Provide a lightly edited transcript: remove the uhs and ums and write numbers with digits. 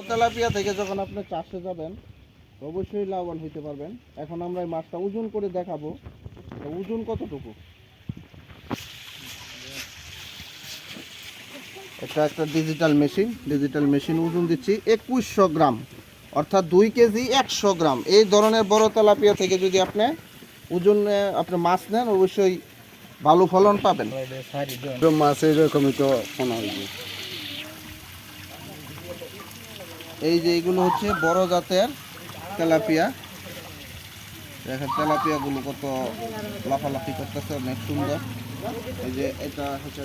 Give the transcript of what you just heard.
Tilapia থেকে যখন আপনি চাষে যাবেন অবশ্যই লাভবান হইতে পারবেন। এখন আমরা এই মাছটা ওজন করে দেখাবো, ওজন কতটুকু। এটা একটা ডিজিটাল মেশিন ওজন দিচ্ছি 2100 গ্রাম, অর্থাৎ 2 কেজি 100 গ্রাম। এই ধরনের বড় তেলাপিয়া থেকে যদি আপনি ওজনে আপনি মাছ নেন অবশ্যই ভালো ফলন পাবেন। মাছ এরকমই তো শোনা হয়েছে। এই যে এইগুলো হচ্ছে বড় জাতের তেলাপিয়া। দেখেন তেলাপিয়াগুলো কত লাফালাফি করতেছে, অনেক সুন্দর। এই যে এটা হচ্ছে